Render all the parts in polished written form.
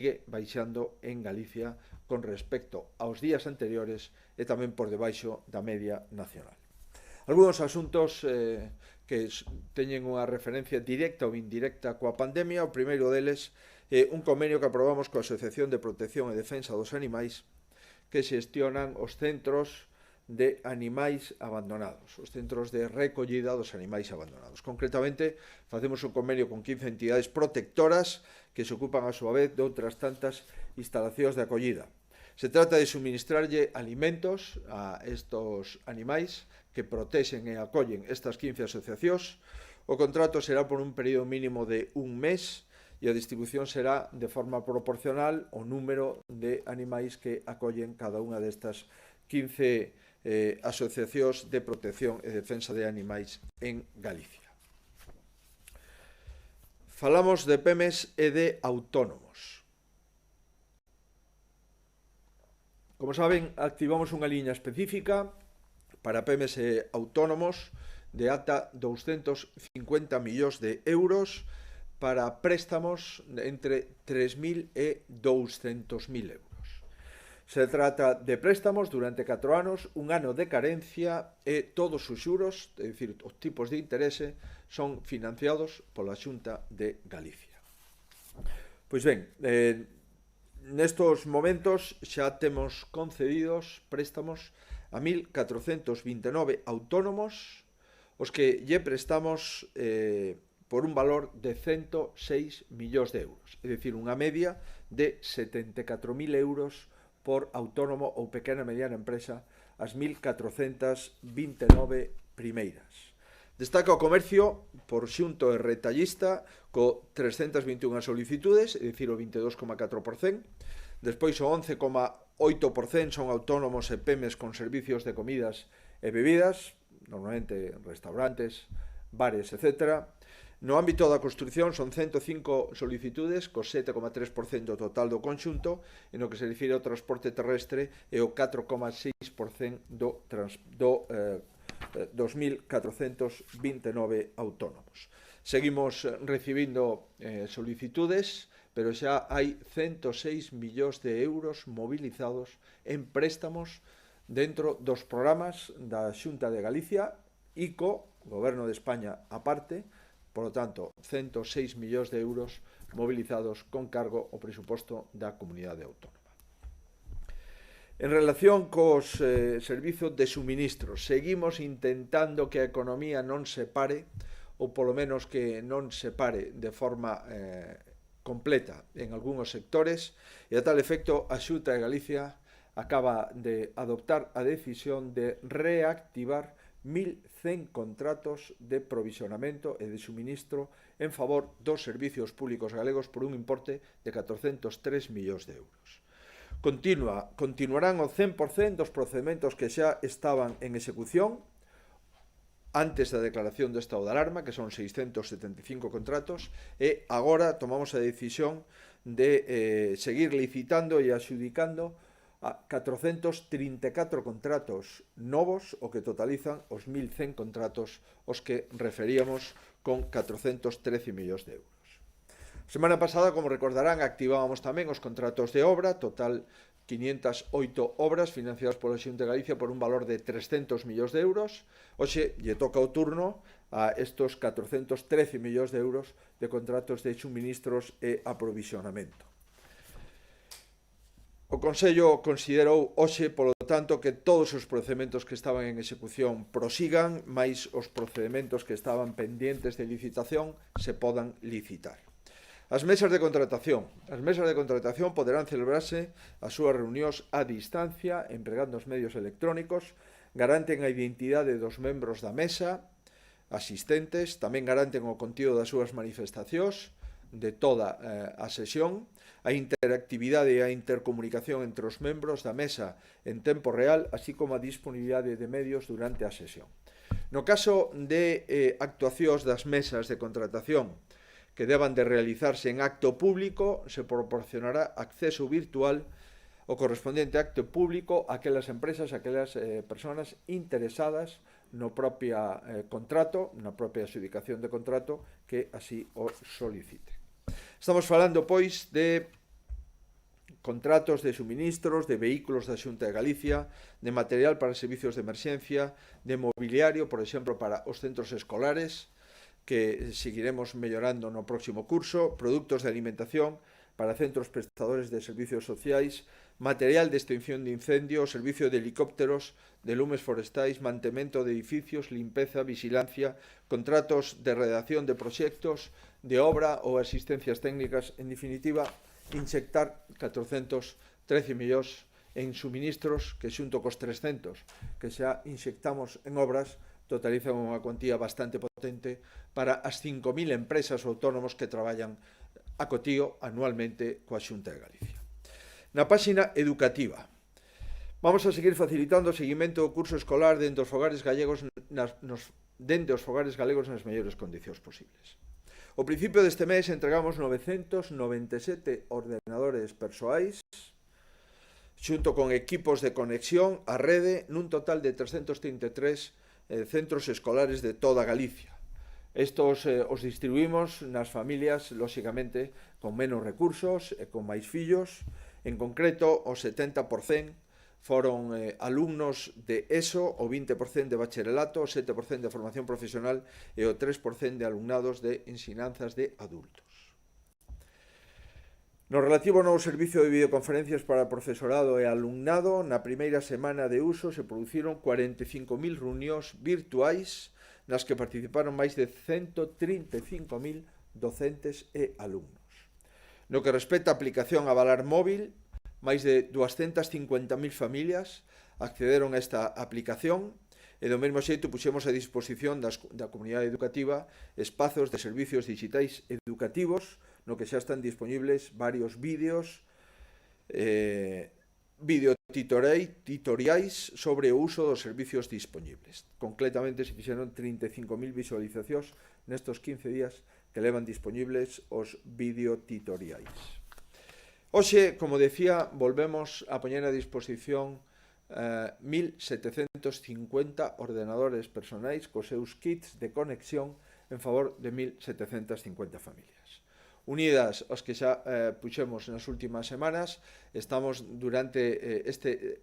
sigue baixando en Galicia con respecto aos días anteriores e tamén por debaixo da media nacional. Algunos asuntos que teñen unha referencia directa ou indirecta coa pandemia. O primeiro deles é un convenio que aprobamos coa Asociación de Protección e Defensa dos Animais que xestionan os centros de animais abandonados, os centros de recollida dos animais abandonados. Concretamente, facemos un convenio con 15 entidades protectoras que se ocupan a súa vez de outras tantas instalacións de acollida. Se trata de suministrarlle alimentos a estos animais que protexen e acollen estas 15 asociacións. O contrato será por un período mínimo de un mes e a distribución será de forma proporcional ao número de animais que acollen cada unha destas 15 asociacións de protección e defensa de animais en Galicia. Falamos de PEMES e de autónomos. Como saben, activamos unha liña específica para PEMES e autónomos de ata 250 millóns de euros para préstamos entre 3.000 e 200.000 euros. Se trata de préstamos durante 4 anos, un ano de carencia e todos os xuros, é dicir, os tipos de interese, son financiados pola Xunta de Galicia. Pois ben, nestos momentos xa temos concedidos préstamos a 1.429 autónomos, os que lle prestamos por un valor de 106 millóns de euros, é dicir, unha media de 74.000 euros por autónomo ou pequena e mediana empresa as 1.429 primeiras. Destaca o comercio por xunto e retallista co 321 solicitudes, é dicir, o 22,4%. Despois o 11,8% son autónomos e PEMES con servicios de comidas e bebidas, normalmente restaurantes, bares, etc. No ámbito da construción son 105 solicitudes, co 7,3% total do conxunto, e no que se refire ao transporte terrestre é o 4,6% dos 2.429 autónomos. Seguimos recibindo solicitudes, pero xa hai 106 millóns de euros mobilizados en préstamos dentro dos programas da Xunta de Galicia, ICO, Goberno de España aparte. Por lo tanto, 106 millóns de euros mobilizados con cargo ao presuposto da comunidade autónoma. En relación cos servizos de suministro, seguimos intentando que a economía non se pare, ou polo menos que non se pare de forma completa en algúns sectores, e a tal efecto a Xunta de Galicia acaba de adoptar a decisión de reactivar 1.100 contratos de provisionamento e de suministro en favor dos servicios públicos galegos por un importe de 403 millóns de euros. Continuarán o 100% dos procedementos que xa estaban en execución antes da declaración do estado de alarma, que son 675 contratos, e agora tomamos a decisión de seguir licitando e adxudicando a 434 contratos novos, o que totalizan os 1.100 contratos os que referíamos con 413 millóns de euros. Semana pasada, como recordarán, activábamos tamén os contratos de obra, total 508 obras financiadas pola Xunta de Galicia por un valor de 300 millóns de euros. Hoxe lle toca o turno a estos 413 millóns de euros de contratos de suministros e aprovisionamento. O Consello considerou hoxe, polo tanto, que todos os procedementos que estaban en execución prosigan, máis os procedementos que estaban pendientes de licitación se podan licitar. As mesas de contratación. As mesas de contratación poderán celebrarse as súas reunións a distancia, empregando os medios electrónicos, garanten a identidade dos membros da mesa, asistentes, tamén garanten o contido das súas manifestacións de toda a sesión, a interactividade e a intercomunicación entre os membros da mesa en tempo real, así como a disponibilidade de medios durante a sesión. No caso de actuacións das mesas de contratación que deban de realizarse en acto público, se proporcionará acceso virtual o correspondiente acto público a aquelas empresas, a aquelas persoas interesadas no propio contrato, na propia adxudicación de contrato, que así o solicite. Estamos falando, pois, de contratos de suministros, de vehículos da Xunta de Galicia, de material para servicios de emerxencia, de mobiliario, por exemplo, para os centros escolares, que seguiremos mellorando no próximo curso, produtos de alimentación para centros prestadores de servicios sociais, material de extinción de incendios, servicio de helicópteros, de lumes forestais, mantemento de edificios, limpeza, vigilancia, contratos de redacción de proxectos, de obra ou asistencias técnicas, en definitiva, inyectar 413 millóns en suministros que xunto cos 300 que xa inyectamos en obras totalizan unha cuantía bastante potente para as 5.000 empresas ou autónomos que traballan a cotío anualmente coa Xunta de Galicia. Na páxina educativa, vamos a seguir facilitando o seguimento do curso escolar dentro dos fogares galegos nas mellores condicións posibles. Ao principio deste mes entregamos 997 ordenadores persoais xunto con equipos de conexión á rede nun total de 333 centros escolares de toda Galicia. Estos os distribuímos nas familias, lóxicamente, con menos recursos e con máis fillos. En concreto, o 70% foron alumnos de ESO, o 20% de bacharelato, o 7% de formación profesional e o 3% de alumnados de ensinanzas de adultos. No relativo ao novo servicio de videoconferencias para profesorado e alumnado, na primeira semana de uso se produciron 45.000 reunións virtuais nas que participaron máis de 135.000 docentes e alumnos. No que respecta á aplicación Avalar Móvil, máis de 250.000 familias accederon a esta aplicación e do mesmo xeito puxemos a disposición da comunidade educativa espazos de servicios digitais educativos no que xa están disponibles varios vídeos videotutoriais sobre o uso dos servicios disponibles. Concretamente se fixeron 35.000 visualizacións nestos 15 días que levan disponibles os videotutoriais. Hoxe, como decía, volvemos a poñer a disposición 1.750 ordenadores personais cos seus kits de conexión en favor de 1.750 familias. Unidas aos que xa puxemos nas últimas semanas, estamos durante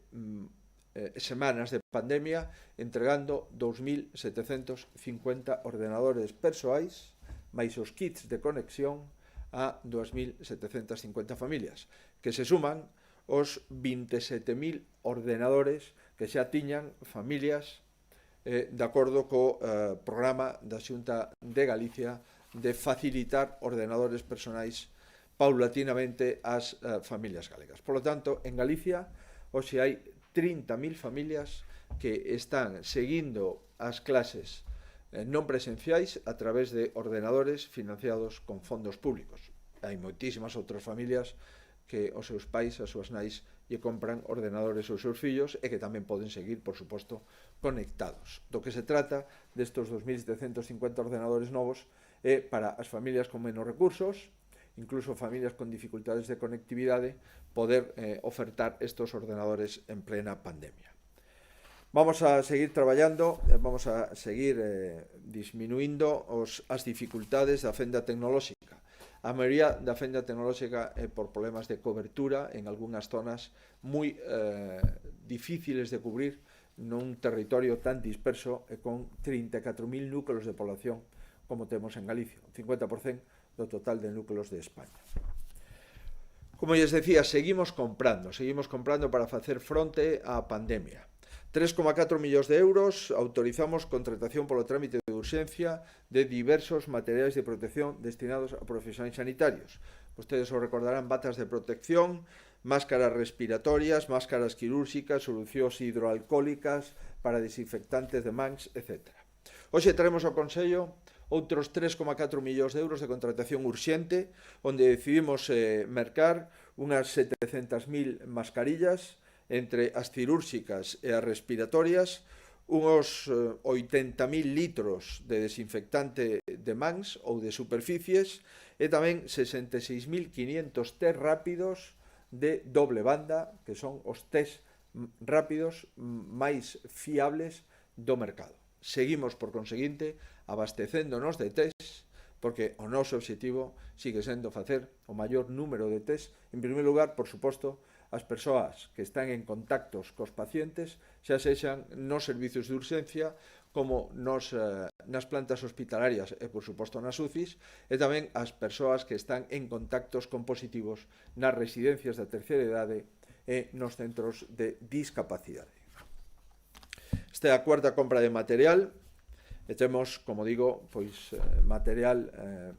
semanas de pandemia entregando 2.750 ordenadores persoais máis os kits de conexión a 2.750 familias, que se suman os 27.000 ordenadores que xa tiñan familias de acordo co programa da Xunta de Galicia de facilitar ordenadores personais paulatinamente ás familias galegas. Por lo tanto, en Galicia hoxe hai 30.000 familias que están seguindo as clases non presenciais a través de ordenadores financiados con fondos públicos. Hai moitísimas outras familias que os seus pais, as súas nais, lle compran ordenadores aos seus fillos e que tamén poden seguir, por suposto, conectados. Do que se trata destos 2.750 ordenadores novos é para as familias con menos recursos, incluso familias con dificultades de conectividade, poder ofertar estos ordenadores en plena pandemia. Vamos a seguir traballando, vamos a seguir disminuindo as dificultades da fenda tecnolóxica. A maioría da fenda tecnolóxica é por problemas de cobertura en algunhas zonas moi difíciles de cubrir nun territorio tan disperso e con 34.000 núcleos de población como temos en Galicia, un 50% do total de núcleos de España. Como lles decía, seguimos comprando para facer fronte á pandemia. 3,4 millóns de euros autorizamos contratación polo trámite de urxencia de diversos materiais de protección destinados a profesionais sanitarios. Vostedes o recordarán: batas de protección, máscaras respiratorias, máscaras quirúrxicas, solucións hidroalcohólicas para desinfectantes de mans, etc. Hoxe traemos ao Consello outros 3,4 millóns de euros de contratación urxente, onde decidimos mercar unhas 700.000 mascarillas entre as cirúrxicas e as respiratorias, uns 80.000 litros de desinfectante de mans ou de superficies e tamén 66.500 test rápidos de doble banda, que son os test rápidos máis fiables do mercado. Seguimos, por conseguinte, abastecéndonos de test porque o noso obxectivo sigue sendo facer o maior número de test, en primeiro lugar, por suposto, as persoas que están en contactos cos pacientes, xa sexan nos servicios de urxencia, como nas plantas hospitalarias e, por suposto, nas UCIs, e tamén as persoas que están en contactos con positivos nas residencias da terceira idade e nos centros de discapacidade. Esta é a cuarta compra de material, e temos, como digo, pois material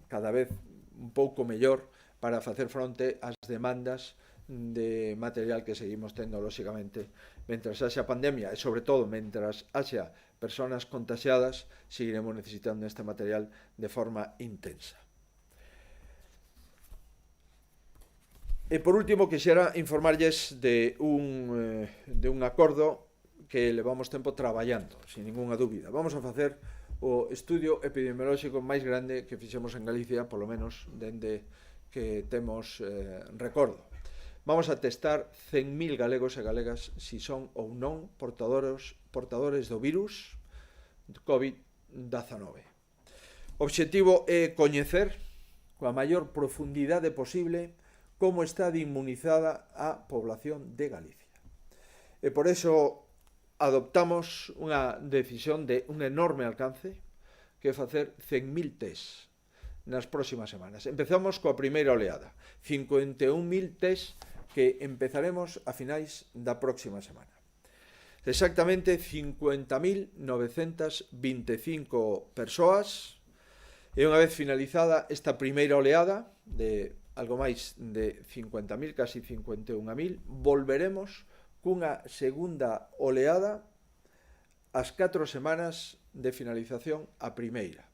cada vez un pouco mellor para facer fronte ás demandas de material que seguimos tendo, lóxicamente, mentras haxa pandemia e, sobre todo, mentras haxa persoas contagiadas, seguiremos necesitando este material de forma intensa. E, por último, quixera informarlles de un acordo que levamos tempo traballando, sin ninguna dúbida. Vamos a facer o estudio epidemiolóxico máis grande que fixemos en Galicia, polo menos dende que temos recordo. Vamos a testar 100.000 galegos e galegas si son ou non portadores do virus COVID-19. O obxectivo é coñecer coa maior profundidade posible como está de inmunizada a población de Galicia. E por eso adoptamos unha decisión de un enorme alcance, que é facer 100.000 test nas próximas semanas. Empezamos coa primeira oleada, 51.000 test que empezaremos a finais da próxima semana. Exactamente 50.925 persoas, e unha vez finalizada esta primeira oleada de algo máis de 50.000, casi 51.000, volveremos cunha segunda oleada ás 4 semanas de finalización a primeira,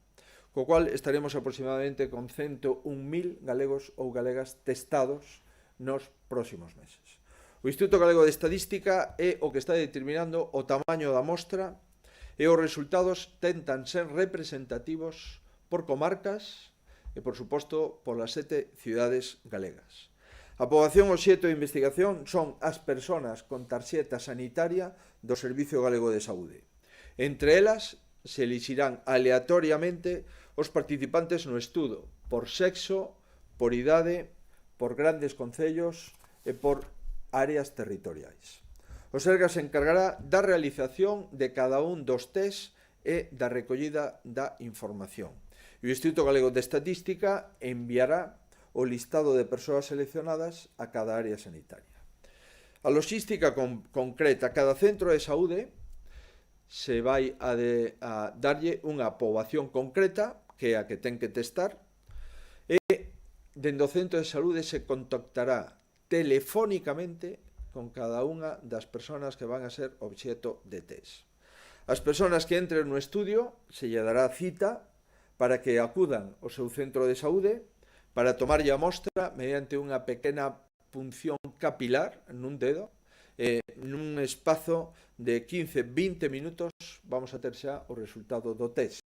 co cual estaremos aproximadamente con 101.000 galegos ou galegas testados nos próximos meses. O Instituto Galego de Estadística é o que está determinando o tamaño da mostra e os resultados tentan ser representativos por comarcas e, por suposto, polas 7 cidades galegas. A poboación obxecto de investigación son as persoas con tarxeta sanitaria do Servicio Galego de Saúde. Entre elas, se elixirán aleatoriamente os participantes no estudo por sexo, por idade, por grandes concellos e por áreas territoriais. O Sergas se encargará da realización de cada un dos test e da recollida da información. E o Instituto Galego de Estatística enviará o listado de persoas seleccionadas a cada área sanitaria. A logística concreta, cada centro de saúde se vai a darlle unha poboación concreta, que é a que ten que testar, e dende o centro de saúde se contactará telefónicamente con cada unha das persoas que van a ser obxecto de test. As persoas que entren no estudio se lle dará cita para que acudan ao seu centro de saúde para tomarlle a mostra mediante unha pequena punción capilar nun dedo, nun espazo de 15-20 minutos vamos a ter xa o resultado do test.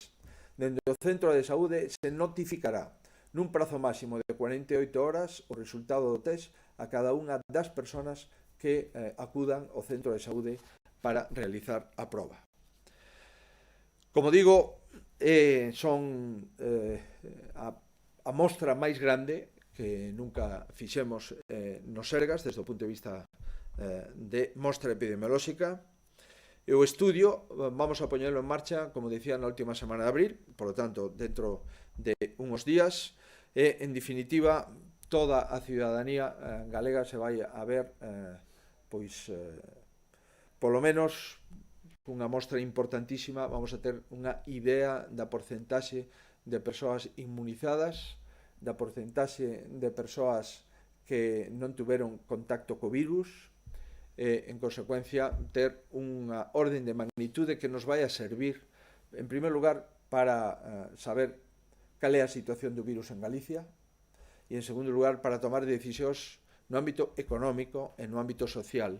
Dende o centro de saúde se notificará nun prazo máximo de 48 horas o resultado do test a cada unha das persoas que acudan ao centro de saúde para realizar a proba. Como digo, son a mostra máis grande que nunca fixemos nos Sergas desde o punto de vista de mostra epidemiolóxica, e o estudio vamos a poñerlo en marcha, como decía, na última semana de abril, por lo tanto, dentro de uns días, e, en definitiva, toda a ciudadanía galega se vai a ver, polo menos, unha mostra importantísima, vamos a ter unha idea da porcentaxe de persoas inmunizadas, da porcentaxe de persoas que non tuveron contacto co virus, en consecuencia, ter unha orden de magnitude que nos vai a servir, en primer lugar, para saber cal é a situación do virus en Galicia e, en segundo lugar, para tomar decisións no ámbito económico e no ámbito social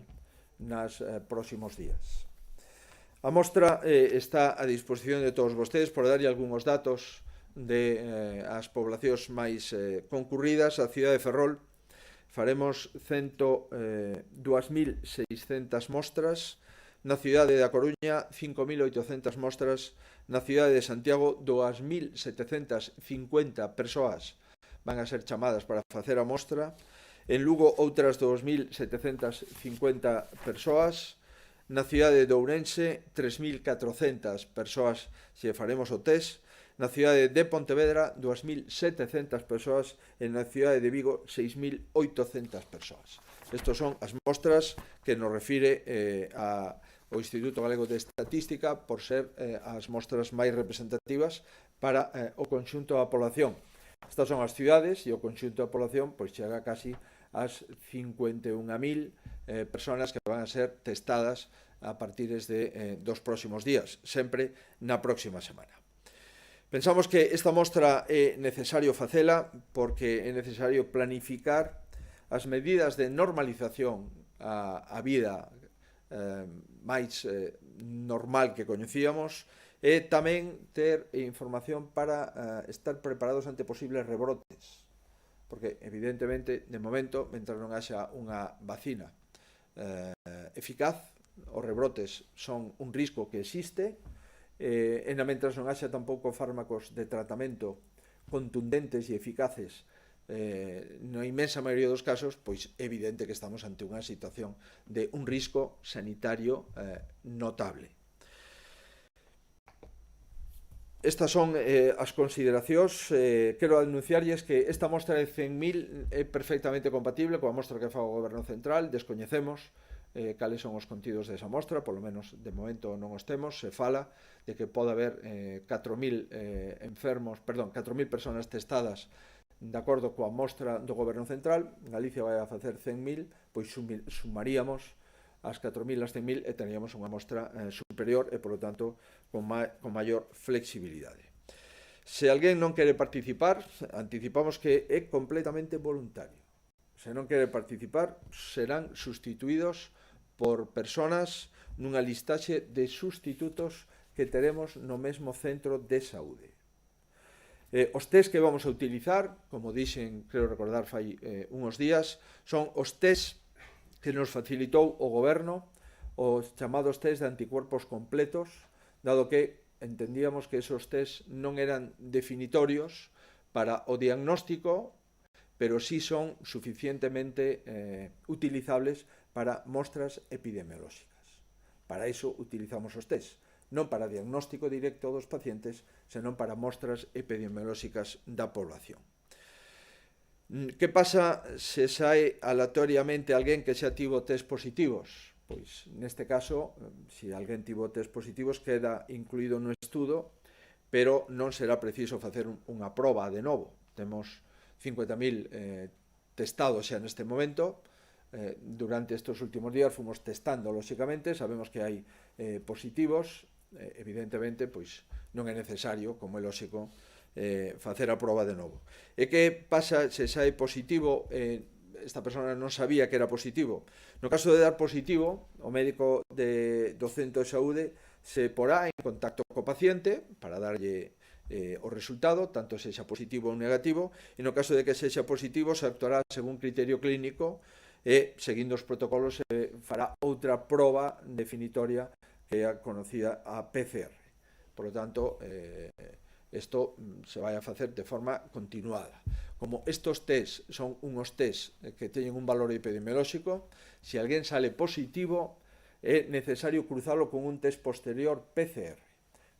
nos próximos días. A mostra está a disposición de todos vostedes por darlle algúns datos de as poblacións máis concurridas. A cidade de Ferrol faremos 2.600 mostras, Na cidade da Coruña, 5.800 mostras. Na cidade de Santiago, 2.750 persoas van a ser chamadas para facer a mostra. En Lugo, outras 2.750 persoas. Na cidade de Ourense, 3.400 persoas se faremos o test. Na cidade de Pontevedra, 2.700 persoas. E na cidade de Vigo, 6.800 persoas. Estos son as mostras que nos refire ao Instituto Galego de Estatística por ser as mostras máis representativas para o conxunto da población. Estas son as cidades e o conxunto da población pois chega casi ás 51.000 personas que van a ser testadas a partir dos próximos días, sempre na próxima semana. Pensamos que esta mostra é necesario facela porque é necesario planificar as medidas de normalización á vida máis normal que coñecíamos e tamén ter información para estar preparados ante posibles rebrotes, porque evidentemente de momento, mentre non haxa unha vacina eficaz, os rebrotes son un risco que existe e mentre non haxa tampouco fármacos de tratamento contundentes e eficaces na inmensa maioría dos casos, pois é evidente que estamos ante unha situación de un risco sanitario notable. Estas son as consideracións. Quero anunciarlles que esta mostra de 100.000 é perfectamente compatible coa mostra que fa o Goberno Central. Descoñecemos cales son os contidos desa mostra, polo menos de momento non os temos. Se fala de que pode haber 4.000 personas testadas de acordo coa mostra do Goberno Central. Galicia vai a facer 100.000, pois sumaríamos as 4.000 as 100.000 e teríamos unha mostra superior e, polo tanto, con maior flexibilidade. Se alguén non quere participar, anticipamos que é completamente voluntario. Se non quere participar, serán sustituídos por personas nunha listaxe de sustitutos que teremos no mesmo centro de saúde. Os test que vamos a utilizar, como dixen, creo recordar fai uns días, son os test que nos facilitou o Goberno, os chamados test de anticuerpos completos, dado que entendíamos que esos test non eran definitorios para o diagnóstico, pero sí son suficientemente utilizables para mostras epidemiolóxicas. Para iso utilizamos os test, non para diagnóstico directo dos pacientes, senón para mostras epidemiolóxicas da población. Que pasa se sae aleatoriamente alguén que xa tivo test positivos? Pois, neste caso, se alguén tivo test positivos, queda incluído no estudo, pero non será preciso facer unha proba de novo. Temos 50.000 testados xa neste momento. Durante estes últimos días fomos testando, lóxicamente, sabemos que hai positivos. Evidentemente, pois non é necesario, como é lóxico, facer a proba de novo. E que pasa se sae positivo? Esta persona non sabía que era positivo. No caso de dar positivo, o médico do centro de saúde se porá en contacto co paciente para darlle o resultado, tanto sexa positivo ou negativo, e no caso de que sexa positivo se actuará según criterio clínico e, seguindo os protocolos, se fará outra proba definitoria que é a conocida a PCR. Por lo tanto, isto se vai a facer de forma continuada. Como estos test son unos test que teñen un valor epidemiolóxico, se alguén sale positivo, é necesario cruzalo con un test posterior PCR.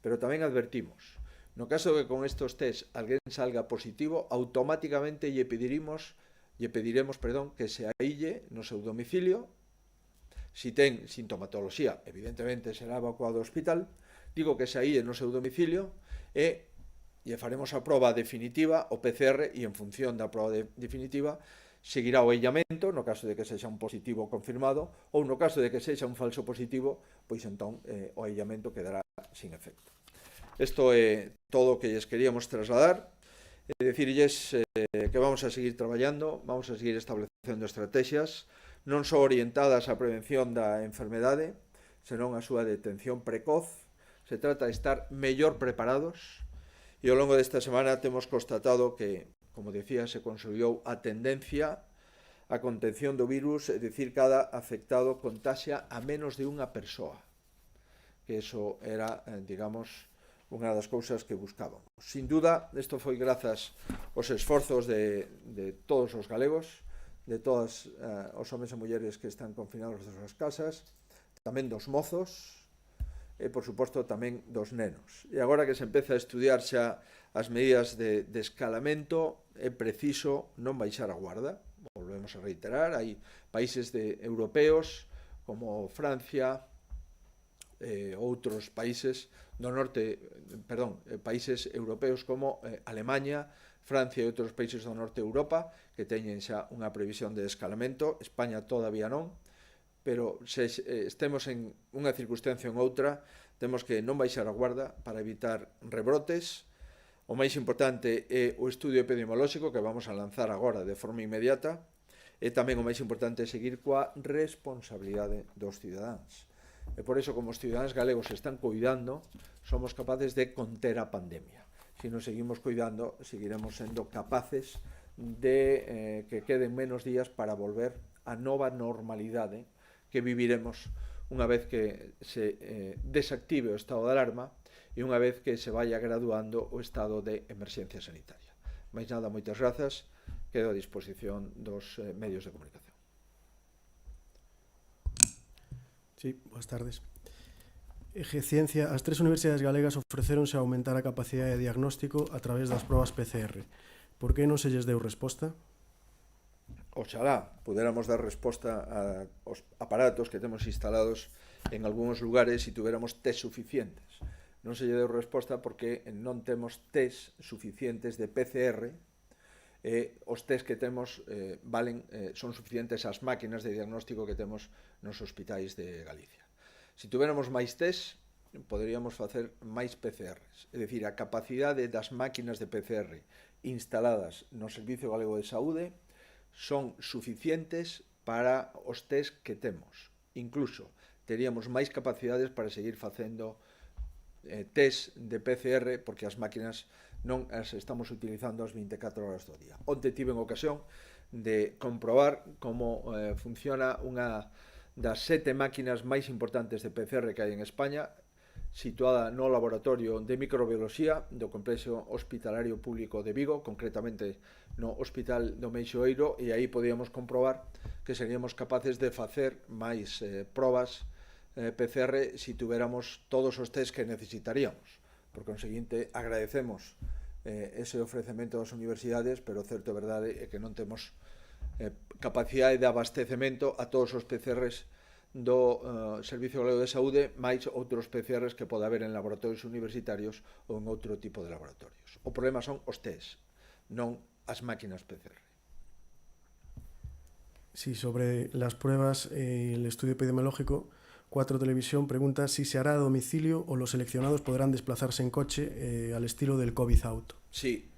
Pero tamén advertimos, no caso de que con estos test alguén salga positivo, automáticamente lle pediremos que se aílle no seu domicilio. Si ten sintomatoloxía, evidentemente será evacuado ao hospital. Digo que se aílle no seu domicilio e lle faremos a proba definitiva, o PCR, e en función da proba definitiva seguirá o aillamento, no caso de que sexa un positivo confirmado, ou no caso de que sexa un falso positivo, pois entón o aillamento quedará sin efecto. Isto é todo o que lles queríamos trasladar. Decirlles que vamos a seguir traballando, vamos a seguir establecendo estrategias, non só orientadas á prevención da enfermedade, senón a súa detención precoz. Se trata de estar mellor preparados, e ao longo desta semana temos constatado que, como decía, se consolidou a tendencia a contención do virus, é dicir, cada afectado contaxia a menos de unha persoa. que eso era, digamos, unha das cousas que buscábamos. Sin duda, isto foi grazas aos esforzos de todos os galegos, de todos os homens e mulleres que están confinados nas súas casas, tamén dos mozos e, por suposto, tamén dos nenos. E agora que se empeza a estudiar xa as medidas de escalamento, é preciso non baixar a guarda. Volvemos a reiterar, hai países europeos como Francia, outros países do norte, países europeos como Alemanha, Francia e outros países do norte de Europa que teñen xa unha previsión de escalamento. España todavía non, pero se estemos en unha circunstancia ou en outra, temos que non baixar a guarda para evitar rebrotes. O máis importante é o estudio epidemiolóxico que vamos a lanzar agora de forma inmediata, e tamén o máis importante é seguir coa responsabilidade dos cidadáns. E por iso, como os cidadáns galegos se están cuidando, somos capaces de conter a pandemia. Se nos seguimos cuidando, seguiremos sendo capaces de que queden menos días para volver á nova normalidade que viviremos unha vez que se desactive o estado de alarma e unha vez que se vaya graduando o estado de emerxencia sanitaria. Mais nada, moitas grazas. Quedo a disposición dos medios de comunicación. Sí, boas tardes. Ciencia, as 3 universidades galegas ofreceronse a aumentar a capacidade de diagnóstico a través das probas PCR. Por que non se lles deu resposta? Oxalá pudéramos dar resposta aos aparatos que temos instalados en algúns lugares e tuviéramos test suficientes. Non se lle deu resposta porque non temos test suficientes de PCR. Os test que temos son suficientes as máquinas de diagnóstico que temos nos hospitais de Galicia. Se tuviéramos máis test, poderíamos facer máis PCRs. É dicir, a capacidade das máquinas de PCR instaladas no Servicio Galego de Saúde son suficientes para os test que temos. Incluso teríamos máis capacidades para seguir facendo test de PCR, porque as máquinas non as estamos utilizando as 24 horas do día. Onte tive en ocasión de comprobar como funciona unha das 7 máquinas máis importantes de PCR que hai en España, situada no laboratorio de microbiología do Complexo Hospitalario Público de Vigo, concretamente no Hospital do Meixoeiro, e aí podíamos comprobar que seríamos capaces de facer máis probas PCR se tuviéramos todos os test que necesitaríamos. Por conseguinte, agradecemos ese ofrecemento das universidades, pero o certo é verdade é que non temos capacidade de abastecemento a todos os PCRs do Servicio Galego de Saúde, máis outros PCRs que pode haber en laboratorios universitarios ou en outro tipo de laboratorios. O problema son os test, non as máquinas PCR. Sí, sobre las pruebas, el estudio epidemiológico, 4 Televisión pregunta si se hará a domicilio o los seleccionados podrán desplazarse en coche al estilo del COVID Auto. Sí,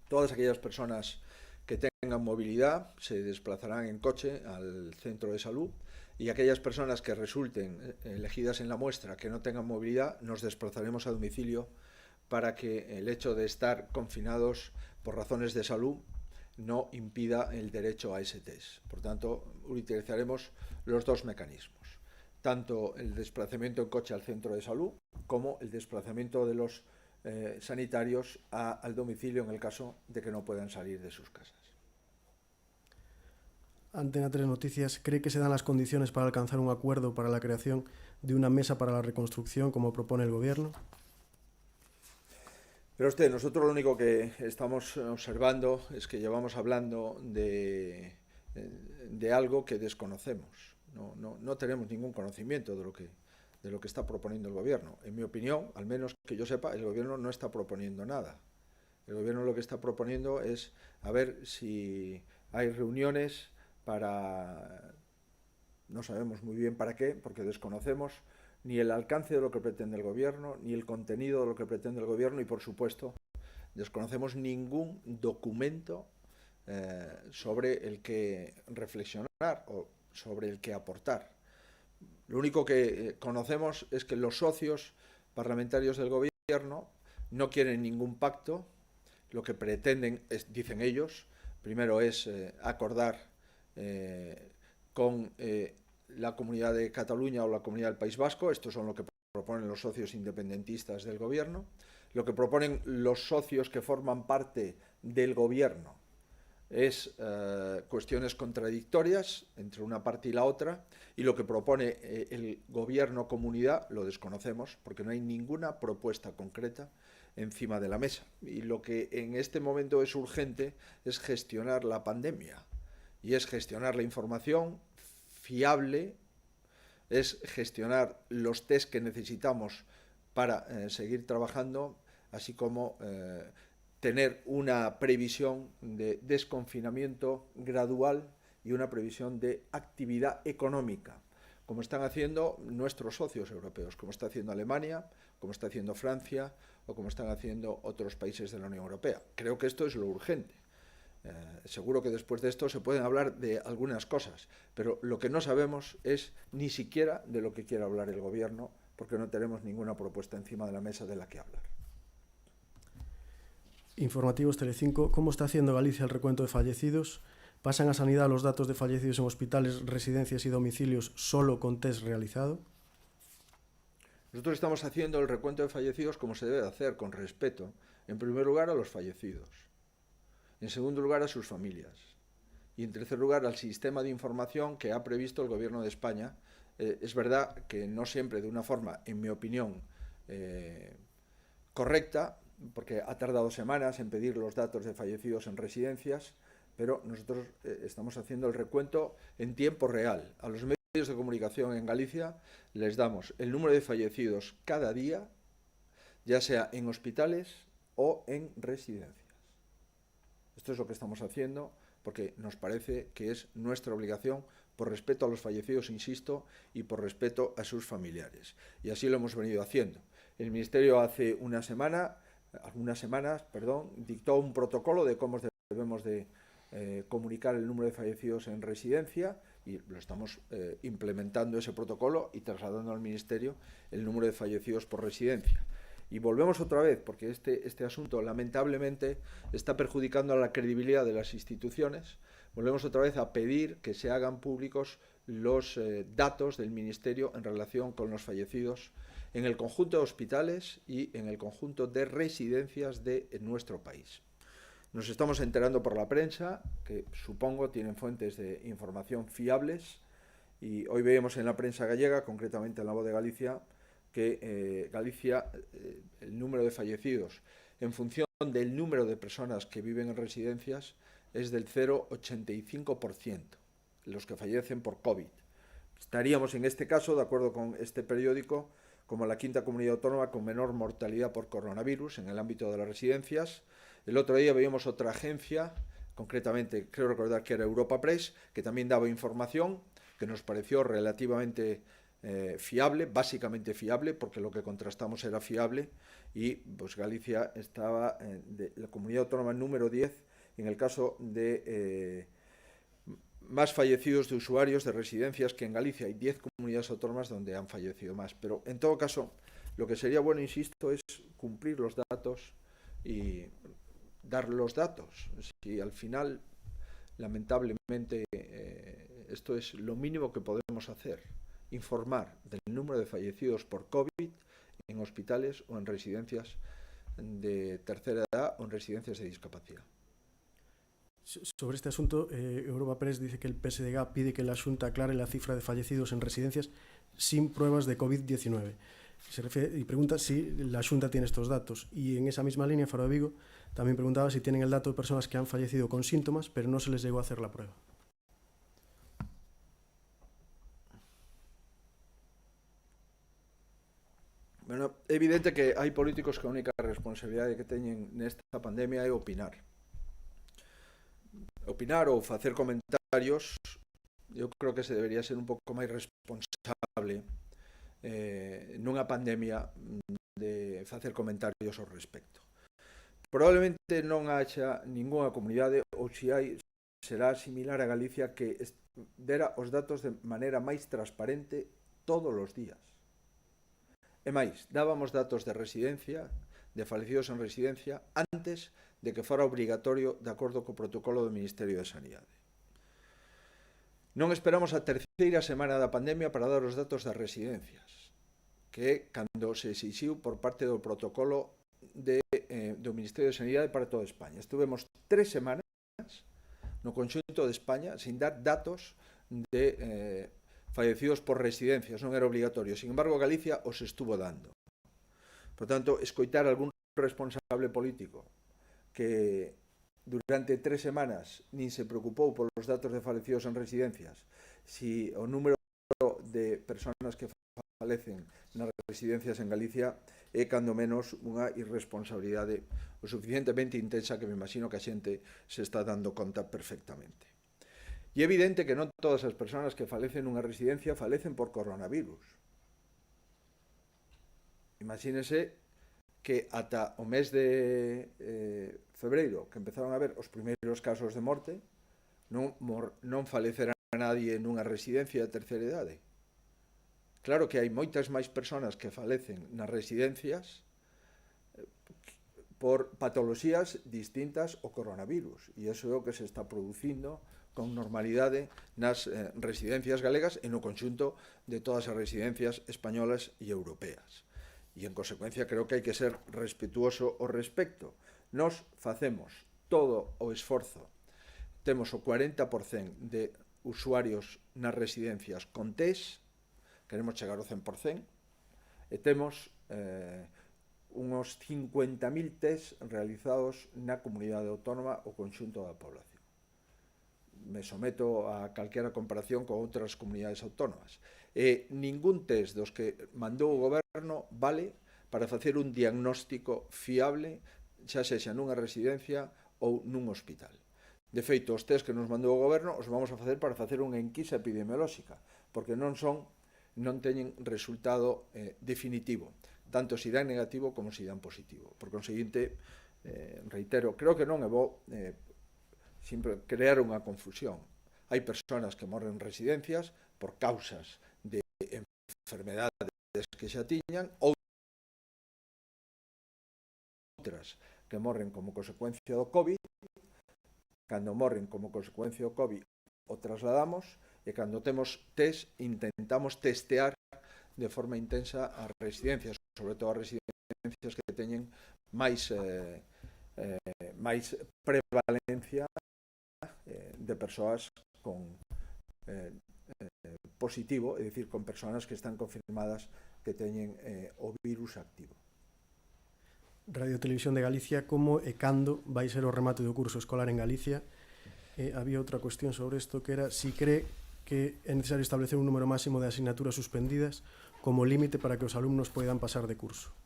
todas aquellas personas que tengan movilidad se desplazarán en coche al centro de salud, y aquellas personas que resulten elegidas en la muestra que no tengan movilidad, nos desplazaremos a domicilio para que el hecho de estar confinados por razones de salud no impida el derecho a ese test. Por tanto, utilizaremos los dos mecanismos, tanto el desplazamiento en coche al centro de salud como el desplazamiento de los sanitarios al domicilio en el caso de que no puedan salir de sus casas. Antena 3 Noticias, ¿cree que se dan las condiciones para alcanzar un acuerdo para la creación de una mesa para la reconstrucción como propone el Gobierno? Pero nosotros lo único que estamos observando es que llevamos hablando de algo que desconocemos. No tenemos ningún conocimiento de lo que está proponiendo el Gobierno. En mi opinión, al menos que yo sepa, el Gobierno no está proponiendo nada. El Gobierno lo que está proponiendo es a ver si hay reuniones para... No sabemos muy bien para qué, porque desconocemos ni el alcance de lo que pretende el Gobierno, ni el contenido de lo que pretende el Gobierno, y por supuesto desconocemos ningún documento sobre el que reflexionar o sobre el que aportar. Lo único que conocemos es que los socios parlamentarios del Gobierno no quieren ningún pacto. Lo que pretenden, dicen ellos, primero es acordar con la Comunidad de Cataluña o la Comunidad del País Vasco. Estos son lo que proponen los socios independentistas del gobierno. Lo que proponen los socios que forman parte del gobierno es cuestiones contradictorias entre una parte y la otra, y lo que propone el gobierno comunidad lo desconocemos porque no hay ninguna propuesta concreta encima de la mesa. Y lo que en este momento es urgente es gestionar la pandemia, y es gestionar la información fiable, es gestionar los test que necesitamos para seguir trabajando, así como tener una previsión de desconfinamiento gradual y una previsión de actividad económica, como están haciendo nuestros socios europeos, como está haciendo Alemania, como está haciendo Francia o como están haciendo otros países de la Unión Europea. Creo que esto es lo urgente. Seguro que después de esto se pueden hablar de algunas cosas, pero lo que no sabemos es ni siquiera de lo que quiere hablar el gobierno, porque no tenemos ninguna propuesta encima de la mesa de la que hablar. Informativos Telecinco, ¿cómo está haciendo Galicia el recuento de fallecidos? ¿Pasan a Sanidad los datos de fallecidos en hospitales, residencias y domicilios solo con test realizado? Nosotros estamos haciendo el recuento de fallecidos como se debe de hacer, con respeto, en primer lugar a los fallecidos, en segundo lugar a sus familias y en tercer lugar al sistema de información que ha previsto el Gobierno de España. Es verdad que no siempre de una forma, en mi opinión, correcta, porque ha tardado semanas en pedir los datos de fallecidos en residencias, pero nosotros estamos haciendo el recuento en tiempo real. A los medios de comunicación en Galicia les damos el número de fallecidos cada día, ya sea en hospitales o en residencias. Esto es lo que estamos haciendo porque nos parece que es nuestra obligación, por respeto a los fallecidos, insisto, y por respeto a sus familiares. Y así lo hemos venido haciendo. El Ministerio hace algunas semanas, dictó un protocolo de cómo debemos de comunicar el número de fallecidos en residencia, y lo estamos implementando ese protocolo y trasladando al Ministerio el número de fallecidos por residencia. Y volvemos otra vez, porque este asunto lamentablemente está perjudicando a la credibilidad de las instituciones. Volvemos otra vez a pedir que se hagan públicos los datos del Ministerio en relación con los fallecidos en el conjunto de hospitales y en el conjunto de residencias de nuestro país. Nos estamos enterando por la prensa, que supongo tienen fuentes de información fiables, y hoy veíamos en la prensa gallega, concretamente en La Voz de Galicia, que Galicia, el número de fallecidos en función del número de personas que viven en residencias es del 0,85%, los que fallecen por COVID. Estaríamos en este caso, de acuerdo con este periódico, como la quinta comunidad autónoma con menor mortalidad por coronavirus en el ámbito de las residencias. El otro día veíamos otra agencia, concretamente creo recordar que era Europa Press, que también daba información que nos pareció relativamente fiable, básicamente fiable, porque lo que contrastamos era fiable, y pues Galicia estaba de la comunidad autónoma número 10 en el caso de más fallecidos de usuarios de residencias, que en Galicia hay 10 comunidades autónomas donde han fallecido más. Pero en todo caso, lo que sería bueno, insisto, es cumplir los datos y dar los datos. Si al final, lamentablemente, esto es lo mínimo que podemos hacer, informar del número de fallecidos por COVID en hospitales o en residencias de tercera edad o en residencias de discapacidad. Sobre este asunto, Europa Press dice que el PSDG pide que la Xunta aclare la cifra de fallecidos en residencias sin pruebas de COVID-19. Se refiere y pregunta si la Xunta tiene estos datos. Y en esa misma línea, Faro de Vigo también preguntaba si tienen el dato de personas que han fallecido con síntomas, pero no se les llegó a hacer la prueba. Bueno, é evidente que hai políticos que a única responsabilidade que teñen nesta pandemia é opinar. Opinar ou facer comentarios. Eu creo que se debería ser un pouco máis responsable nunha pandemia de facer comentarios ao respecto. Probablemente non haxa ningunha comunidade, ou se hai, será similar a Galicia, que dera os datos de maneira máis transparente todos os días. E máis, dábamos datos de residencia, de fallecidos en residencia, antes de que fora obrigatorio de acordo co protocolo do Ministerio de Sanidade. Non esperamos a terceira semana da pandemia para dar os datos das residencias, que é cando se exixiu por parte do protocolo do Ministerio de Sanidade para toda España. Estuvemos 3 semanas no conxunto de España sin dar datos de fallecidos por residencias, non era obligatorio. Sin embargo, Galicia os estuvo dando. Por tanto, escoitar algún responsable político que durante 3 semanas nin se preocupou polos datos de falecidos en residencias, si o número de personas que falecen nas residencias en Galicia é cando menos unha irresponsabilidade o suficientemente intensa que me imagino que a xente se está dando conta perfectamente. E é evidente que non todas as persoas que falecen nunha residencia falecen por coronavirus. Imagínese que ata o mes de febreiro, que empezaron a ver os primeiros casos de morte, non falecerá nadie nunha residencia de terceira idade. Claro que hai moitas máis persoas que falecen nas residencias por patoloxías distintas ao coronavirus, e iso é o que se está producindo con normalidade nas residencias galegas e no conxunto de todas as residencias españolas e europeas. E, en consecuencia, creo que hai que ser respetuoso ao respecto. Nos facemos todo o esforzo. Temos o 40% de usuarios nas residencias con test, queremos chegar ao 100%, e temos unos 50.000 test realizados na comunidade autónoma o conxunto da población. Me someto a calquera comparación con outras comunidades autónomas. E ningún test dos que mandou o goberno vale para facer un diagnóstico fiable, xa sexa nunha residencia ou nun hospital. De feito, os test que nos mandou o goberno os vamos a facer para facer unha enquisa epidemiolóxica, porque non teñen resultado definitivo, tanto se dan negativo como se dan positivo. Por conseguinte, reitero, creo que non é bo sempre crear unha confusión. Hai persoas que morren en residencias por causas de enfermedades que xa tiñan, outras que morren como consecuencia do COVID. Cando morren como consecuencia do COVID o trasladamos, e cando temos test intentamos testear de forma intensa as residencias, sobre todo as residencias que teñen máis prevalencia de persoas con positivo, é dicir, con persoas que están confirmadas que teñen o virus activo. Radio Televisión de Galicia, como e cando vai ser o remate do curso escolar en Galicia? Había outra cuestión sobre isto, que era si cree que é necesario establecer un número máximo de asignaturas suspendidas como límite para que os alumnos poidan pasar de curso.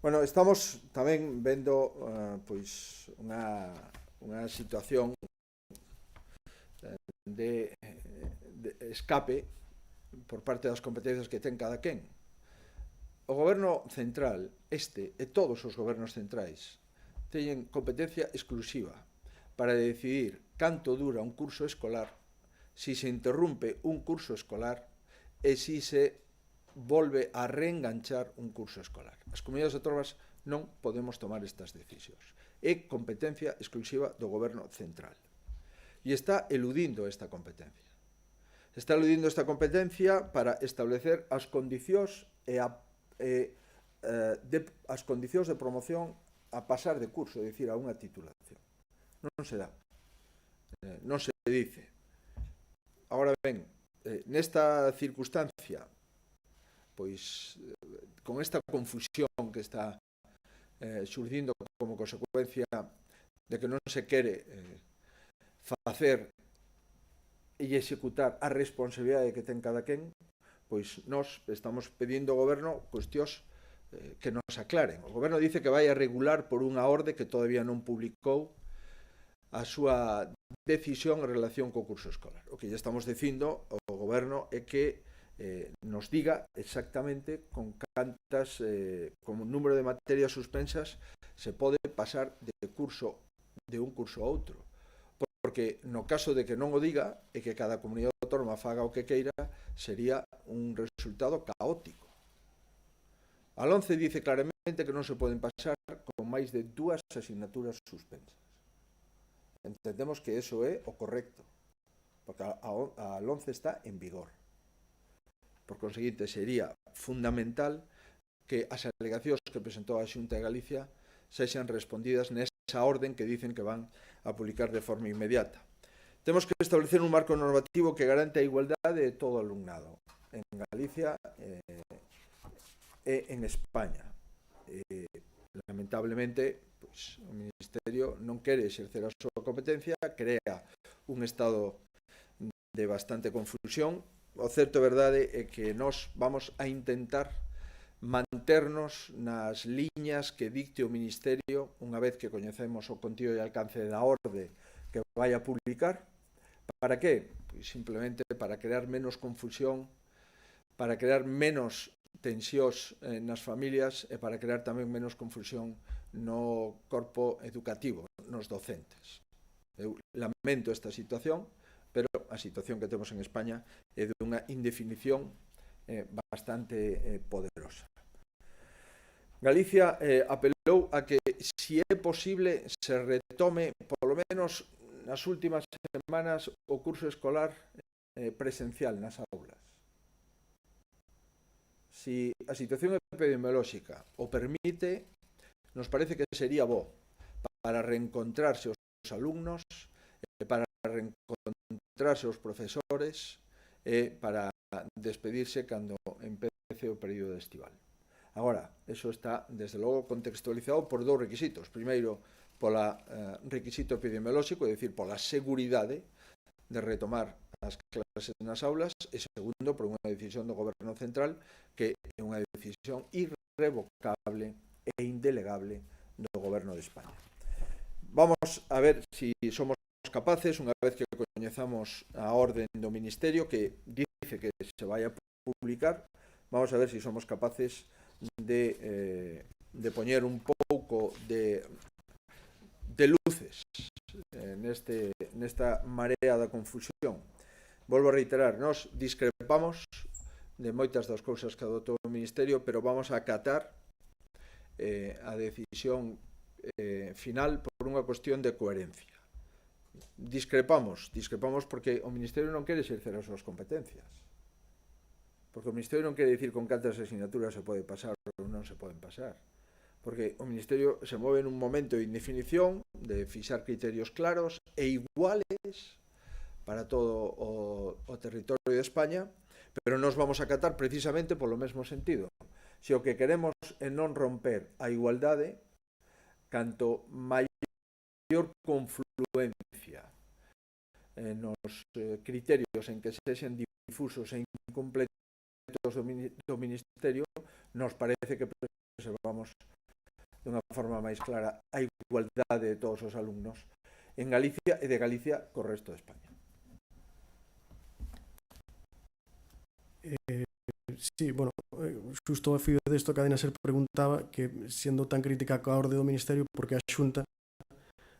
Bueno, estamos tamén vendo pois unha situación de escape por parte das competencias que ten cada quen. O goberno central, e todos os gobernos centrais, teñen competencia exclusiva para decidir canto dura un curso escolar, si se interrumpe un curso escolar e si se volve a reenganchar un curso escolar. As comunidades autónomas non podemos tomar estas decisións. É competencia exclusiva do goberno central. E está eludindo esta competencia. Está eludindo esta competencia para establecer as condicións as condicións de promoción a pasar de curso, é dicir, a unha titulación. Non se dá. Non se dice. Agora ben, nesta circunstancia, pois, con esta confusión que está surdindo como consecuencia de que non se quere facer e executar a responsabilidade que ten cada quen, pois nós estamos pedindo ao goberno cuestións que nos aclaren. O goberno dice que vai a regular por unha orde que todavía non publicou a súa decisión en relación co curso escolar. O que lle estamos dicindo ao goberno é que nos diga exactamente con cantas, como número de materias suspensas se pode pasar de un curso a outro. Porque no caso de que non o diga e que cada comunidade autónoma faga o que queira, sería un resultado caótico. A LOMCE dice claramente que non se poden pasar con máis de 2 asignaturas suspensas. Entendemos que eso é o correcto. porque a LOMCE está en vigor. Por conseguinte, sería fundamental que as alegacións que presentou a Xunta de Galicia sexan respondidas nesa orden que dicen que van a publicar de forma inmediata. Temos que establecer un marco normativo que garante a igualdade de todo o alumnado en Galicia e en España. Lamentablemente, pois, o Ministerio non quere exercer a súa competencia, crea un estado de bastante confusión. O certo verdade é que nós vamos a intentar manternos nas liñas que dicte o Ministerio unha vez que coñecemos o contido e alcance da orde que vai a publicar. Para que? Pois simplemente para crear menos confusión, para crear menos tensións nas familias e para crear tamén menos confusión no corpo educativo, nos docentes. Eu lamento esta situación, pero a situación que temos en España é dunha indefinición bastante poderosa. Galicia apelou a que, se é posible, se retome, polo menos nas últimas semanas, o curso escolar presencial nas aulas. Si a situación epidemiolóxica o permite, nos parece que sería bo para reencontrarse os alumnos, para reencontrarse os profesores e para despedirse cando empece o período estival. Agora, eso está, desde logo, contextualizado por dous requisitos. Primeiro, pola requisito epidemiolóxico, é dicir, pola seguridade de retomar as clases nas aulas, e segundo, por unha decisión do Goberno Central, que é unha decisión irrevocable e indelegable do Goberno de España. Vamos a ver se somos capaces, unha vez que coñezamos a orden do Ministerio que dice que se vai a publicar, vamos a ver se somos capaces de poñer un pouco de luces nesta marea da confusión. Volvo a reiterar, nós discrepamos de moitas das cousas que adotou o Ministerio, pero vamos a acatar a decisión final por unha cuestión de coherencia. Discrepamos porque o Ministerio non quere exercer as súas competencias. Porque o Ministerio non quere dicir con cantas asignaturas se pode pasar ou non se poden pasar. Porque o Ministerio se move nun momento de indefinición, de fixar criterios claros e iguales para todo o territorio de España, pero nos vamos a acatar precisamente polo mesmo sentido. Se o que queremos é non romper a igualdade, canto maior confluencia nos criterios en que sexen difusos e incompletos do Ministerio, nos parece que preservamos dunha forma máis clara a igualdade de todos os alumnos en Galicia e de Galicia co resto de España. Sí, bueno, xusto a fío desto Cadena Ser preguntaba que, sendo tan crítica coa orde do Ministerio, porque a Xunta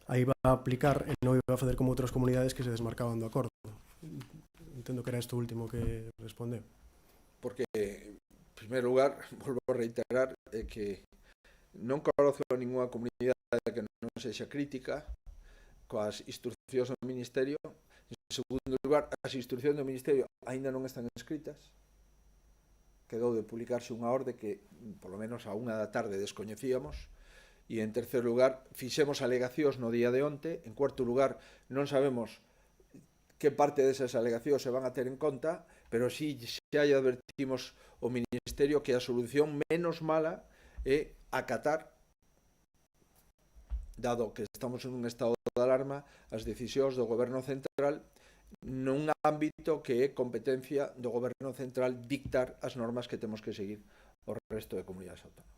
aí va a aplicar e non iba a facer como outras comunidades que se desmarcaban do acordo. Entendo que era isto último que respondeu. Porque, en primeiro lugar, volvo a reiterar que non conozo a ninguna comunidade que non sexa crítica coas instruccións do Ministerio. En segundo lugar, as instruccións do Ministerio aínda non están escritas. Quedou de publicarse unha orde que, polo menos a 1 da tarde, descoñecíamos. E, en terceiro lugar, fixemos alegacións no día de onte. En cuarto lugar, non sabemos que parte desas alegacións se van a ter en conta, pero si xa advertimos o Ministerio que a solución menos mala é acatar, dado que estamos en un estado de alarma, as decisións do Goberno Central nun ámbito que é competencia do Goberno Central dictar as normas que temos que seguir o resto de comunidades autónomas.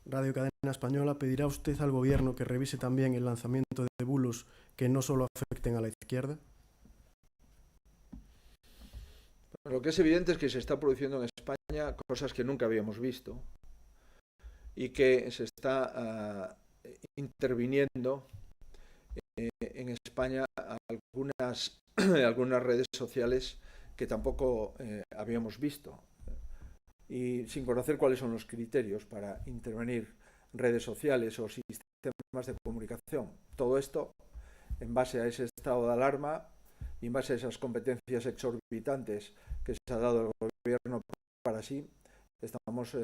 Radio Cadena Española, ¿pedirá usted al Gobierno que revise también el lanzamiento de bulos que no solo afecten a la izquierda? Lo que es evidente es que se está produciendo en España cosas que nunca habíamos visto y que se está interviniendo en España algunas redes sociales que tampoco habíamos visto, y sin conocer cuáles son los criterios para intervenir redes sociales o sistemas de comunicación. Todo esto, en base a ese estado de alarma, y en base a esas competencias exorbitantes que se ha dado el gobierno para sí, estamos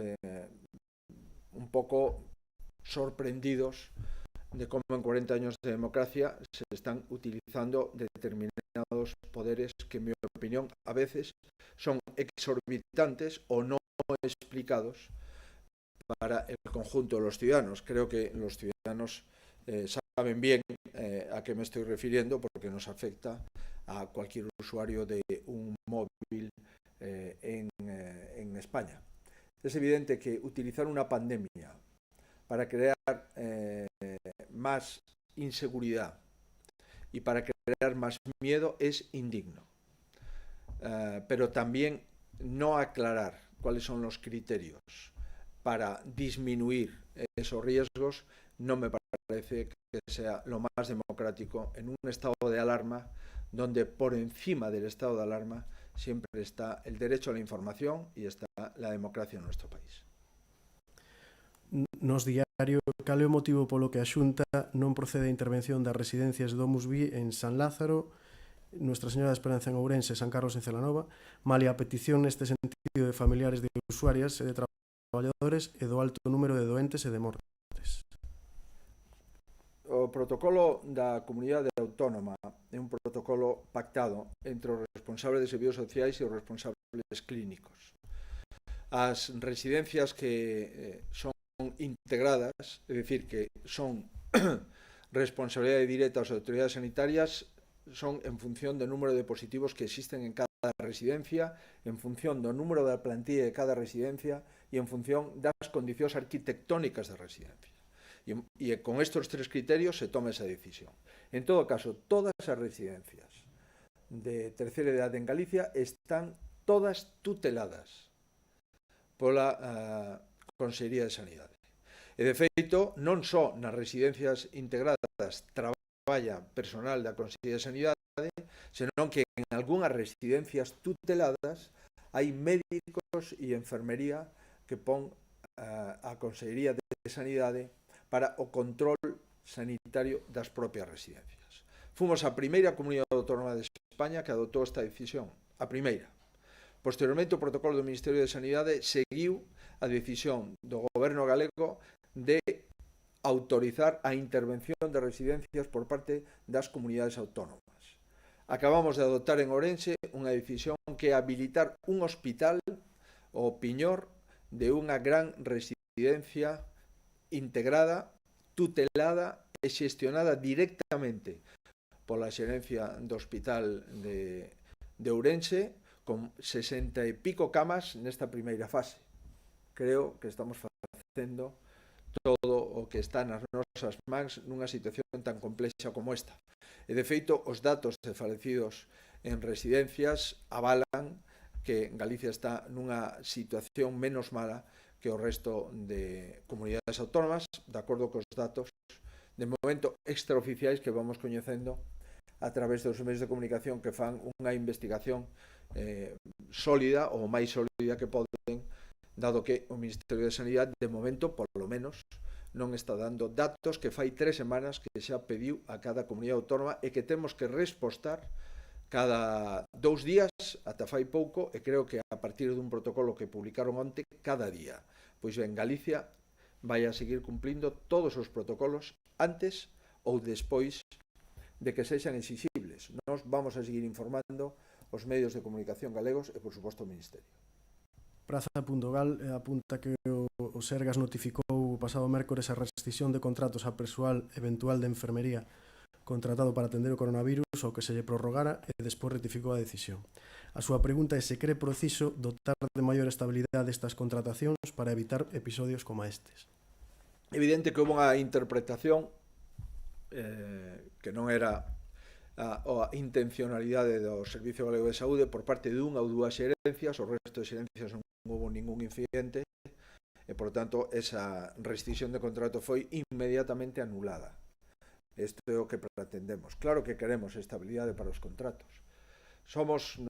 un poco sorprendidos de cómo en 40 años de democracia se están utilizando determinados poderes que, en mi opinión, a veces son exorbitantes o no explicados para el conjunto de los ciudadanos. Creo que los ciudadanos saben bien a qué me estoy refiriendo, porque nos afecta a cualquier usuario de un móvil en España. Es evidente que utilizar una pandemia para crear más inseguridad y para crear más miedo es indigno. Pero también no aclarar cuáles son los criterios para disminuir esos riesgos no me parece que sea lo más democrático en un estado de alarma donde por encima del estado de alarma siempre está el derecho a la información y está la democracia en nuestro país. Nos diario, cal é o motivo polo que a Xunta non procede a intervención das residencias do Musví en San Lázaro, Nuestra Señora da Esperanza en Ourense e San Carlos en Celanova, malia a petición neste sentido de familiares de usuarias e de traballadores e do alto número de doentes e de mortes? O protocolo da comunidade autónoma é un protocolo pactado entre os responsables de servicios sociais e os responsables clínicos. As residencias que son integradas, é dicir, que son responsabilidade directa das autoridades sanitarias, son en función do número de positivos que existen en cada residencia, en función do número da plantilla de cada residencia e en función das condicións arquitectónicas da residencia. E con estes tres criterios se toma esa decisión. En todo caso, todas as residencias de terceira idade en Galicia están todas tuteladas pola Consellería de Sanidade. E, de feito, non só nas residencias integradas traballa personal da Consellería de Sanidade, senón que en algunhas residencias tuteladas hai médicos e enfermería que pon a Consellería de Sanidade para o control sanitario das propias residencias. Fomos a primeira comunidade autónoma de España que adoptou esta decisión, a primeira. Posteriormente, o protocolo do Ministerio de Sanidade seguiu a decisión do goberno galego de autorizar a intervención de residencias por parte das comunidades autónomas. Acabamos de adoptar en Ourense unha decisión que é habilitar un hospital, o Piñor, de unha gran residencia integrada, tutelada e xestionada directamente pola xerencia do Hospital de Ourense, con 60 e pico camas nesta primeira fase. Creo que estamos facendo todo o que está nas nosas mans nunha situación tan complexa como esta. E, de feito, os datos de falecidos en residencias avalan que Galicia está nunha situación menos mala que o resto de comunidades autónomas, de acordo cos datos de momento extraoficiais que vamos coñecendo a través dos medios de comunicación que fan unha investigación sólida ou máis sólida que poden, dado que o Ministerio de Sanidade de momento, por lo menos, non está dando datos que fai 3 semanas que xa pediu a cada comunidade autónoma e que temos que respostar cada 2 días ata fai pouco, e creo que a partir dun protocolo que publicaron onte, cada día. Pois ben, Galicia vai a seguir cumplindo todos os protocolos antes ou despois de que sexan exigibles. Nós vamos a seguir informando os medios de comunicación galegos e, por suposto, o Ministerio. Praza.gal apunta que o Sergas notificou o pasado mércores a rescisión de contratos a persoal eventual de enfermería contratado para atender o coronavirus, ao que se lle prorrogara, e despois rectificou a decisión. A súa pregunta é se cree preciso dotar de maior estabilidade estas contratacións para evitar episodios como estes. Evidente que houve unha interpretación que non era a intencionalidade do Servicio Galego de Saúde por parte dunha ou dúas xerencias, o resto de xerencias non houve ningún incidente e, por tanto, esa rescisión de contrato foi inmediatamente anulada. Isto é o que pretendemos. Claro que queremos estabilidade para os contratos. Somos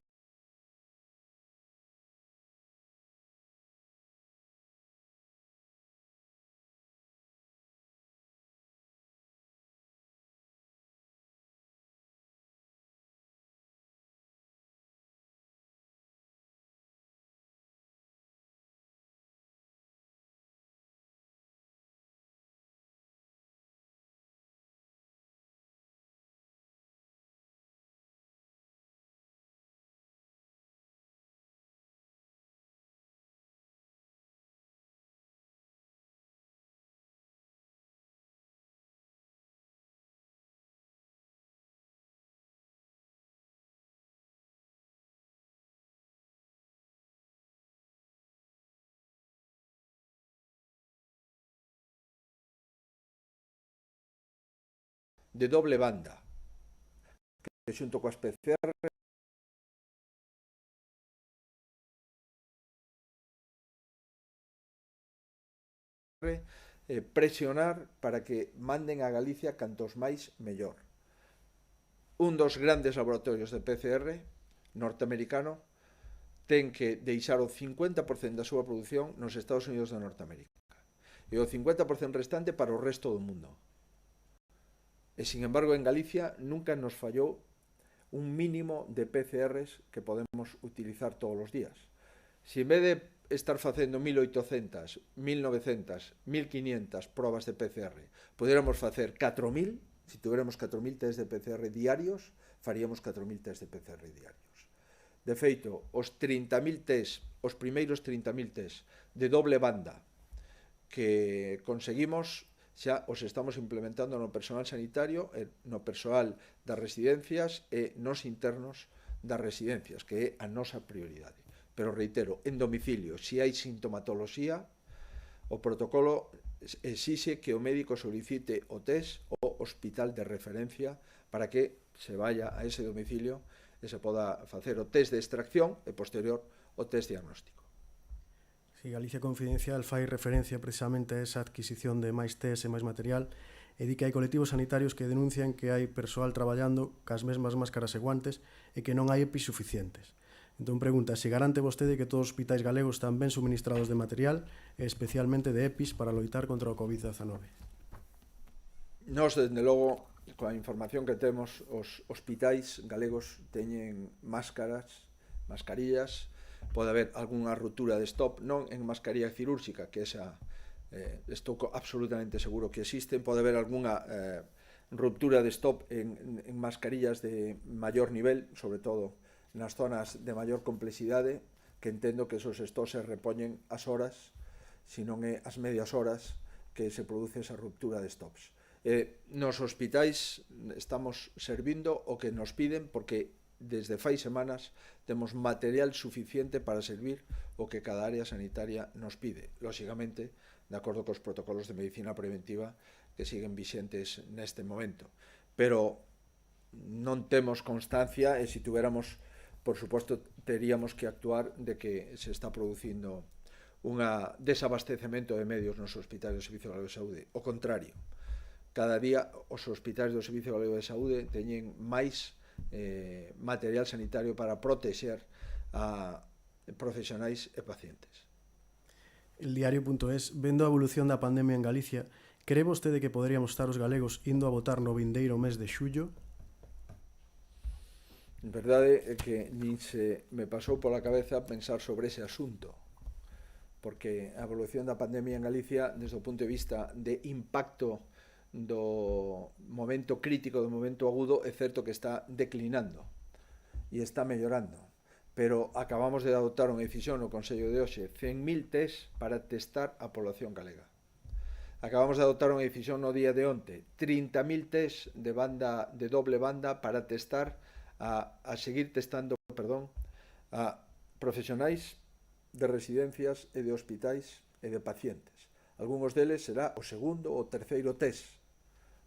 de doble banda, que xunto coas PCR presionar para que manden a Galicia cantos máis mellor. Un dos grandes laboratorios de PCR norteamericano ten que deixar o 50% da súa produción nos Estados Unidos de Norteamérica e o 50% restante para o resto do mundo. E, sin embargo, en Galicia nunca nos fallou un mínimo de PCRs que podemos utilizar todos os días. Se en vez de estar facendo 1.800, 1.900, 1.500 probas de PCR, pudiéramos facer 4.000, se tuviéramos 4.000 test de PCR diarios, faríamos 4.000 test de PCR diarios. De feito, os 30.000 test, os primeiros 30.000 test de doble banda que conseguimos, xa os estamos implementando no personal sanitario, no persoal das residencias e nos internos das residencias, que é a nosa prioridade. Pero reitero, en domicilio, se hai sintomatoloxía, o protocolo exixe que o médico solicite o test ao hospital de referencia para que se vaya a ese domicilio e se poda facer o test de extracción e posterior o test diagnóstico. Si Galicia Confidencial fai referencia precisamente a esa adquisición de máis test e máis material e di que hai colectivos sanitarios que denuncian que hai persoal traballando cas mesmas máscaras e guantes e que non hai EPIs suficientes. Entón pregunta, se garante vostede que todos os hospitais galegos están ben suministrados de material e especialmente de EPIs para loitar contra o COVID-19? Nos, dende logo, coa información que temos, os hospitais galegos teñen mascarillas, pode haber algunha ruptura de stop, non en mascarilla cirúrxica, que esa estou absolutamente seguro que existen, pode haber algunha ruptura de stop en mascarillas de maior nivel, sobre todo nas zonas de maior complexidade, que entendo que esos stocks se repoñen as horas, se non é as medias horas que se produce esa ruptura de stops. Nos hospitais estamos servindo o que nos piden, porque desde fai semanas temos material suficiente para servir o que cada área sanitaria nos pide, lóxicamente de acordo cos protocolos de medicina preventiva que siguen vixentes neste momento. Pero non temos constancia e se tuviéramos, por suposto, teríamos que actuar de que se está producindo un desabastecemento de medios nos hospitais do Servicio Galego de Saúde. O contrario, cada día os hospitais do Servicio Galego de Saúde teñen máis material sanitario para protexer a profesionais e pacientes. El diario.es, vendo a evolución da pandemia en Galicia, cree vostede que poderíamos estar os galegos indo a votar no vindeiro mes de xullo? En verdade é que nin se me pasou pola cabeza pensar sobre ese asunto, porque a evolución da pandemia en Galicia, desde o punto de vista de impacto do momento crítico, do momento agudo, é certo que está declinando e está mellorando, pero acabamos de adoptar unha decisión no Consello de hoxe, 100.000 test para testar a población galega. Acabamos de adoptar unha decisión no día de onte, 30.000 test de doble banda para testar a seguir testando, a profesionais de residencias e de hospitais e de pacientes. Algúns deles será o segundo ou terceiro test.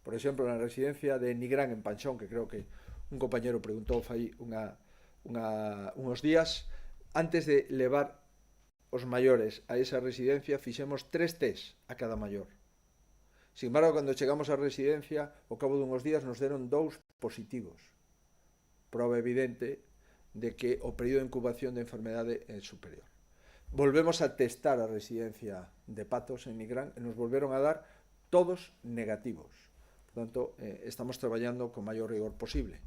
Por exemplo, na residencia de Nigrán en Panxón, que creo que un compañero preguntou fai uns días, antes de levar os maiores a esa residencia, fixemos 3 test a cada maior. Sin embargo, cando chegamos á residencia, ao cabo dunhos días nos deron 2 positivos. Prova evidente de que o período de incubación da enfermedade é superior. Volvemos a testar a residencia de Patos en Nigrán e nos volveron a dar todos negativos. Por tanto, estamos traballando con maior rigor posible.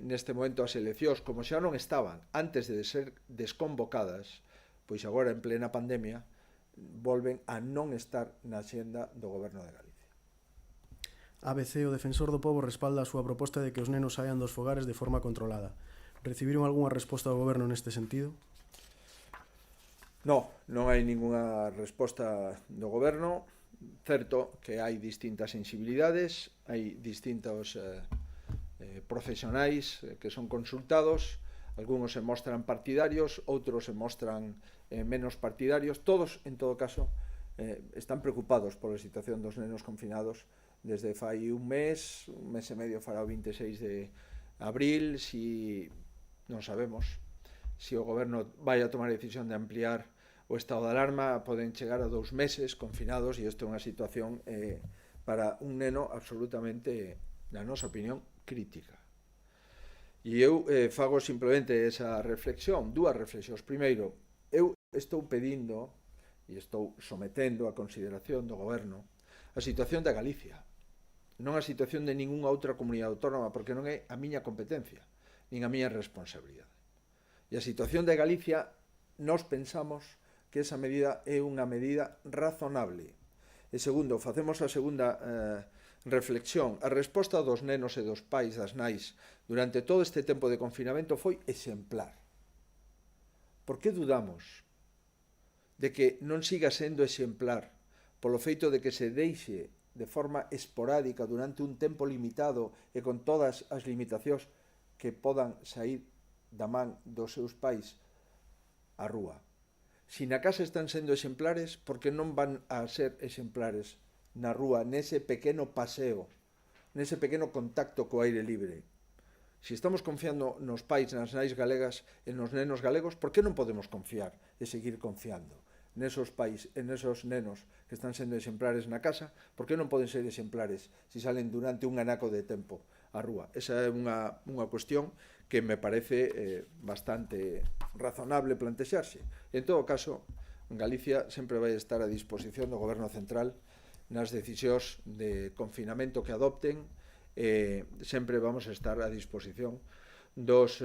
Neste momento as eleccións, como xa non estaban antes de ser desconvocadas, pois agora en plena pandemia, volven a non estar na axenda do Goberno de Galicia. ABC, o Defensor do Pobo, respalda a súa proposta de que os nenos saian dos fogares de forma controlada. Recibiron algunha resposta do Goberno neste sentido? Non hai ningunha resposta do Goberno. Certo que hai distintas sensibilidades, hai distintos profesionais que son consultados, algúns se mostran partidarios, outros se mostran menos partidarios. Todos, en todo caso, están preocupados pola situación dos nenos confinados desde fai un mes e medio fará o 26 de abril, si non sabemos se o goberno vai a tomar a decisión de ampliar o estado de alarma, poden chegar a 2 meses confinados, e isto é unha situación para un neno absolutamente, na nosa opinión, crítica. E eu fago simplemente esa reflexión, dúas reflexións. Primeiro, eu estou pedindo e estou sometendo a consideración do goberno a situación da Galicia, non a situación de ningunha outra comunidade autónoma, porque non é a miña competencia, nin a miña responsabilidade. E a situación de Galicia, nós pensamos que esa medida é unha medida razonable. E segundo, facemos a segunda reflexión. A resposta dos nenos e dos pais, das nais, durante todo este tempo de confinamento foi exemplar. Por que dudamos de que non siga sendo exemplar polo feito de que se deixe de forma esporádica durante un tempo limitado e con todas as limitacións que podan sair da man dos seus pais á rúa? Si na casa están sendo exemplares, por que non van a ser exemplares na rúa, nese pequeno paseo, nese pequeno contacto co aire libre? Si estamos confiando nos pais, nas nais galegas e nos nenos galegos, por que non podemos confiar e seguir confiando nesos pais e nesos nenos que están sendo exemplares na casa? Por que non poden ser exemplares se salen durante un anaco de tempo á rúa? Esa é unha cuestión que me parece bastante razonable plantexarse. En todo caso, Galicia sempre vai estar a disposición do Goberno Central nas decisións de confinamento que adopten. Sempre vamos a estar a disposición dos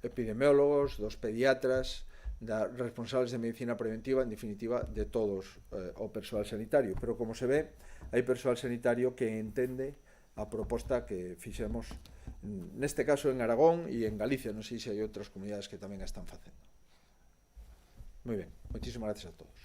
epidemiólogos, dos pediatras, das responsables de medicina preventiva, en definitiva, de todos o persoal sanitario. Pero, como se ve, hai persoal sanitario que entende a proposta que fixemos, neste caso en Aragón e en Galicia. Non sei se hai outras comunidades que tamén a están facendo. Moi ben, moitísimas gracias a todos.